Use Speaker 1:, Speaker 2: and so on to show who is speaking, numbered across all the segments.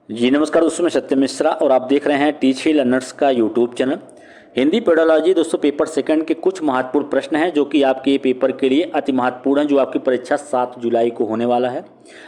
Speaker 1: जी नमस्कार दोस्तों, मैं सत्यम मिश्रा और आप देख रहे हैं टीच ही लर्नर्स का यूट्यूब चैनल। हिंदी पेडोलॉजी दोस्तों पेपर सेकंड के कुछ महत्वपूर्ण प्रश्न हैं जो कि आपके पेपर के लिए अति महत्वपूर्ण हैं, जो आपकी परीक्षा 7 जुलाई को होने वाला है।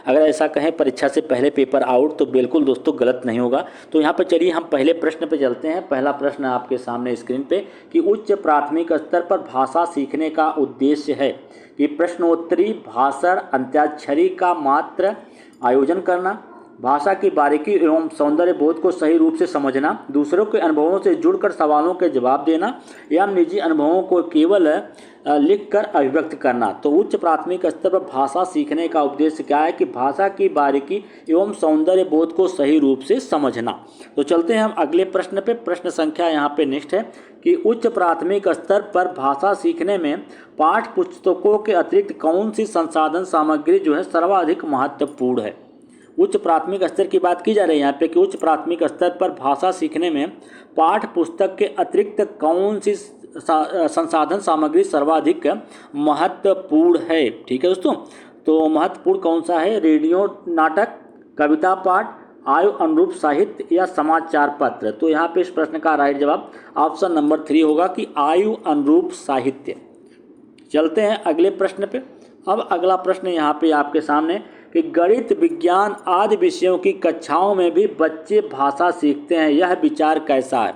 Speaker 1: अगर ऐसा कहें परीक्षा से पहले पेपर आउट, तो बिल्कुल दोस्तों गलत नहीं होगा। तो यहाँ पर चलिए हम पहले प्रश्न पे चलते हैं। पहला प्रश्न आपके सामने स्क्रीन पे कि उच्च प्राथमिक स्तर पर भाषा सीखने का उद्देश्य है कि प्रश्नोत्तरी, भाषण, अंत्याक्षरी का मात्र आयोजन करना, भाषा की बारीकी एवं सौंदर्य बोध को सही रूप से समझना, दूसरों के अनुभवों से जुड़कर सवालों के जवाब देना, या निजी अनुभवों को केवल लिखकर अभिव्यक्त करना। तो उच्च प्राथमिक स्तर पर भाषा सीखने का उद्देश्य क्या है कि भाषा की बारीकी एवं सौंदर्य बोध को सही रूप से समझना। तो चलते हैं हम अगले प्रश्न पे। प्रश्न संख्या यहाँ पे नेक्स्ट है कि उच्च प्राथमिक स्तर पर भाषा सीखने में पाठ्य पुस्तकों के अतिरिक्त कौन सी संसाधन सामग्री जो है सर्वाधिक महत्वपूर्ण है। उच्च प्राथमिक स्तर की बात की जा रही है यहाँ पे कि उच्च प्राथमिक स्तर पर भाषा सीखने में पाठ्य पुस्तक के अतिरिक्त कौन सी संसाधन सामग्री सर्वाधिक महत्वपूर्ण है। ठीक है दोस्तों, तो महत्वपूर्ण कौन सा है? रेडियो नाटक, कविता पाठ, आयु अनुरूप साहित्य या समाचार पत्र। तो यहाँ पे इस प्रश्न का राइट जवाब ऑप्शन नंबर 3 होगा कि आयु अनुरूप साहित्य। चलते हैं अगले प्रश्न पे। अब अगला प्रश्न यहाँ पे आपके सामने कि गणित, विज्ञान आदि विषयों की कक्षाओं में भी बच्चे भाषा सीखते हैं, यह विचार कैसा है।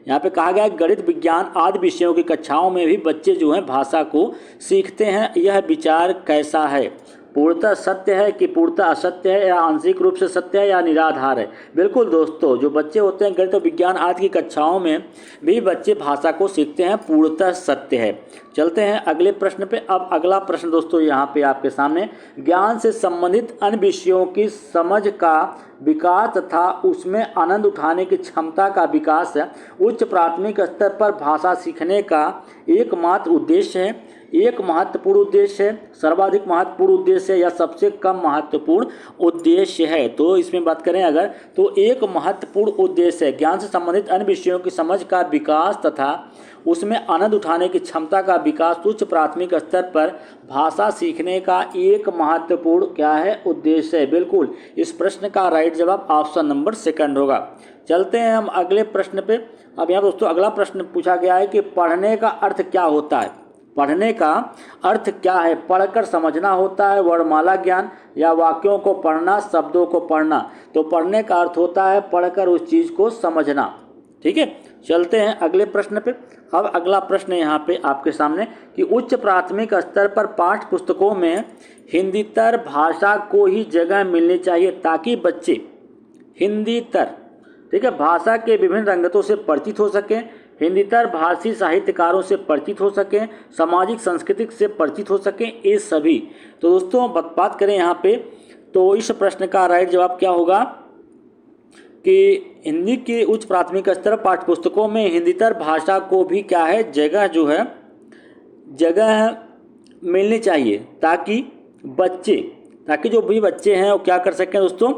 Speaker 1: यहाँ पे कहा गया है गणित, विज्ञान आदि विषयों की कक्षाओं में भी बच्चे जो हैं भाषा को सीखते हैं, यह विचार कैसा है। पूर्णतः सत्य है कि पूर्णतः असत्य है, या आंशिक रूप से सत्य है, या निराधार है। बिल्कुल दोस्तों, जो बच्चे होते हैं गणित और विज्ञान आदि की कक्षाओं में भी बच्चे भाषा को सीखते हैं, पूर्णतः सत्य है। चलते हैं अगले प्रश्न पे। अब अगला प्रश्न दोस्तों यहाँ पे आपके सामने ज्ञान से संबंधित अन्य विषयों की समझ का विकास तथा उसमें आनंद उठाने की क्षमता का विकास उच्च प्राथमिक स्तर पर भाषा सीखने का एकमात्र उद्देश्य है, एक महत्वपूर्ण उद्देश्य है, सर्वाधिक महत्वपूर्ण उद्देश्य है, या सबसे कम महत्वपूर्ण उद्देश्य है। तो इसमें बात करें अगर, तो एक महत्वपूर्ण उद्देश्य है ज्ञान से संबंधित अन्य विषयों की समझ का विकास तथा उसमें आनंद उठाने की क्षमता का विकास उच्च प्राथमिक स्तर पर भाषा सीखने का एक महत्वपूर्ण क्या है? उद्देश्य है। बिल्कुल इस प्रश्न का राइट जवाब ऑप्शन नंबर 2 होगा। चलते हैं हम अगले प्रश्न पे। अब यहाँ दोस्तों अगला प्रश्न पूछा गया है कि पढ़ने का अर्थ क्या होता है। पढ़ने का अर्थ क्या है? पढ़कर समझना होता है, वर्णमाला ज्ञान, या वाक्यों को पढ़ना, शब्दों को पढ़ना। तो पढ़ने का अर्थ होता है पढ़कर उस चीज़ को समझना। ठीक है, चलते हैं अगले प्रश्न पे। अब अगला प्रश्न यहाँ पे आपके सामने कि उच्च प्राथमिक स्तर पर पाठ्य पुस्तकों में हिंदीतर भाषा को ही जगह मिलनी चाहिए ताकि बच्चे हिंदीतर, ठीक है, भाषा के विभिन्न रंगतों से परिचित हो सकें, हिंदीतर भाषी साहित्यकारों से परिचित हो सकें, सामाजिक सांस्कृतिक से परिचित हो सकें, ये सभी। तो दोस्तों बात करें यहाँ पे, तो इस प्रश्न का राइट जवाब क्या होगा कि हिंदी के उच्च प्राथमिक स्तर पाठ्य पुस्तकों में हिंदीतर भाषा को भी क्या है, जगह जो है जगह मिलनी चाहिए ताकि जो भी बच्चे हैं वो क्या कर सकें दोस्तों,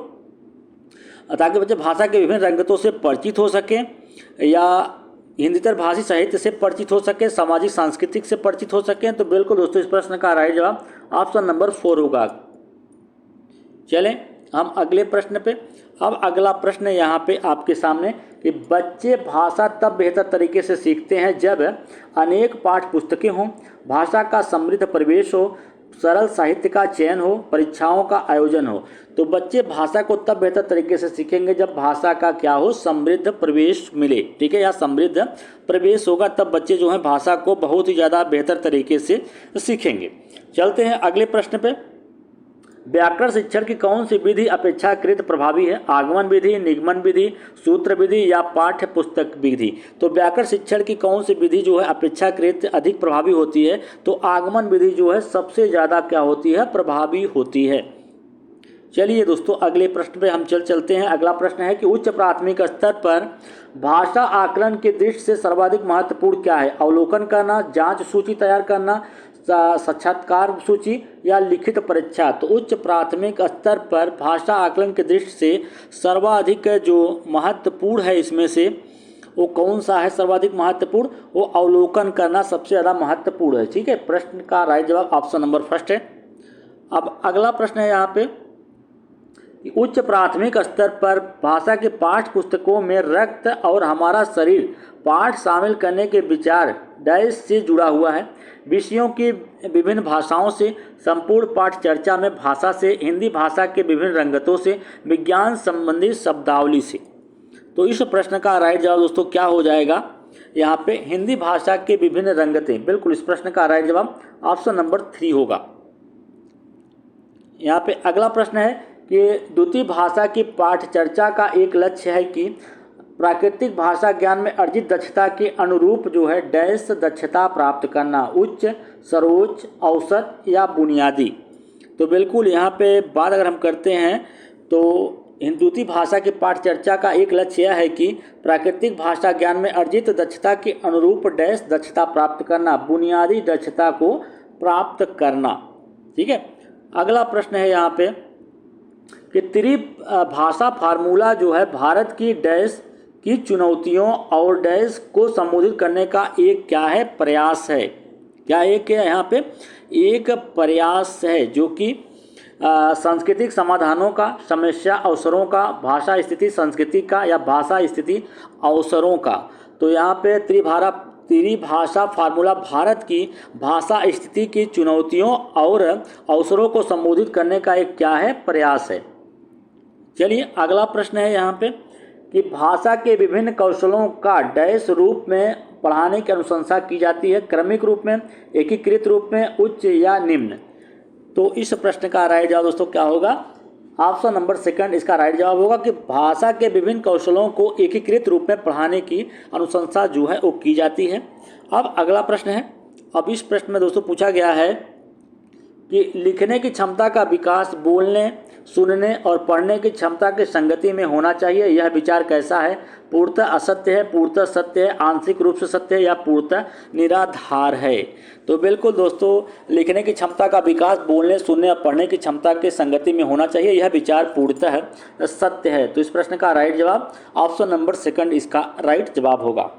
Speaker 1: ताकि बच्चे भाषा के विभिन्न रंगतों से परिचित हो सकें, या हिंदीतर भाषी साहित्य से परिचित हो सके, सामाजिक सांस्कृतिक से परिचित हो सकें। तो बिल्कुल दोस्तों इस प्रश्न का राइट जवाब ऑप्शन नंबर 4 होगा। चलें हम अगले प्रश्न पे। अब अगला प्रश्न यहाँ पे आपके सामने कि बच्चे भाषा तब बेहतर तरीके से सीखते हैं जब अनेक पाठ्य पुस्तकें हों, भाषा का समृद्ध परिवेश हो, सरल साहित्य का चयन हो, परीक्षाओं का आयोजन हो। तो बच्चे भाषा को तब बेहतर तरीके से सीखेंगे जब भाषा का क्या हो, समृद्ध प्रवेश मिले। ठीक है, या समृद्ध प्रवेश होगा तब बच्चे जो हैं भाषा को बहुत ही ज़्यादा बेहतर तरीके से सीखेंगे। चलते हैं अगले प्रश्न पे। व्याकरण शिक्षण की कौन सी विधि अपेक्षाकृत प्रभावी है? आगमन विधि, निगमन विधि, सूत्र विधि, या पाठ्य पुस्तक विधि। तो व्याकरण शिक्षण की कौन सी विधि जो है अपेक्षाकृत अधिक प्रभावी होती है? तो आगमन विधि जो है सबसे ज़्यादा क्या होती है, प्रभावी होती है। चलिए दोस्तों अगले प्रश्न पे हम चलते हैं। अगला प्रश्न है कि उच्च प्राथमिक स्तर पर भाषा आकलन के दृष्टि से सर्वाधिक महत्वपूर्ण क्या है? अवलोकन करना, जांच सूची तैयार करना, साक्षात्कार सूची, या लिखित परीक्षा। तो उच्च प्राथमिक स्तर पर भाषा आकलन के दृष्टि से सर्वाधिक जो महत्वपूर्ण है इसमें से वो कौन सा है? सर्वाधिक महत्वपूर्ण वो अवलोकन करना सबसे ज़्यादा महत्वपूर्ण है। ठीक है, प्रश्न का राइट जवाब ऑप्शन नंबर 1 है। अब अगला प्रश्न है यहाँ पे कि उच्च प्राथमिक स्तर पर भाषा के पाठ्य पुस्तकों में रक्त और हमारा शरीर पाठ शामिल करने के विचार डैश से जुड़ा हुआ है। विषयों की विभिन्न भाषाओं से संपूर्ण पाठ चर्चा में भाषा से, हिंदी भाषा के विभिन्न रंगतों से, विज्ञान संबंधी शब्दावली से। तो इस प्रश्न का राइट जवाब दोस्तों क्या हो जाएगा, यहाँ पे हिंदी भाषा के विभिन्न रंगतें। बिल्कुल इस प्रश्न का राइट जवाब ऑप्शन नंबर 3 होगा। यहाँ पे अगला प्रश्न है कि द्वितीय भाषा की पाठ चर्चा का एक लक्ष्य है कि प्राकृतिक भाषा ज्ञान में अर्जित दक्षता के अनुरूप जो है डैश दक्षता प्राप्त करना, उच्च, सर्वोच्च, औसत या बुनियादी। तो बिल्कुल यहाँ पे बात अगर हम करते हैं तो द्वितीय भाषा की पाठ चर्चा का एक लक्ष्य यह है कि प्राकृतिक भाषा ज्ञान में अर्जित दक्षता के अनुरूप डैश दक्षता प्राप्त करना, बुनियादी दक्षता को प्राप्त करना। ठीक है, अगला प्रश्न है यहाँ पे कि त्रिभाषा फार्मूला जो है भारत की डैश की चुनौतियों और डैश को संबोधित करने का एक क्या है, प्रयास है। क्या एक है यहाँ पे, एक प्रयास है जो कि सांस्कृतिक समाधानों का, समस्या अवसरों का, भाषा स्थिति संस्कृति का या भाषा स्थिति अवसरों का। तो यहाँ पे त्रिभाषा फार्मूला भारत की भाषा स्थिति की चुनौतियों और अवसरों को संबोधित करने का एक क्या है, प्रयास है। चलिए अगला प्रश्न है यहाँ पे कि भाषा के विभिन्न कौशलों का डैश रूप में पढ़ाने की अनुशंसा की जाती है, क्रमिक रूप में, एकीकृत रूप में, उच्च या निम्न। तो इस प्रश्न का राइट जवाब दोस्तों क्या होगा, ऑप्शन नंबर 2 इसका राइट जवाब होगा कि भाषा के विभिन्न कौशलों को एकीकृत रूप में पढ़ाने की अनुशंसा जो है वो की जाती है। अब अगला प्रश्न है, अब इस प्रश्न में दोस्तों पूछा गया है कि लिखने की क्षमता का विकास बोलने, सुनने और पढ़ने की क्षमता की संगति में होना चाहिए। यह विचार कैसा है, पूर्णतः असत्य है, पूर्णतः सत्य है, आंशिक रूप से सत्य है या पूर्णतः निराधार है। तो बिल्कुल दोस्तों लिखने की क्षमता का विकास बोलने, सुनने और पढ़ने की क्षमता के संगति में होना चाहिए, यह विचार पूर्णतः सत्य है। तो इस प्रश्न का राइट जवाब ऑप्शन नंबर 2 इसका राइट जवाब होगा।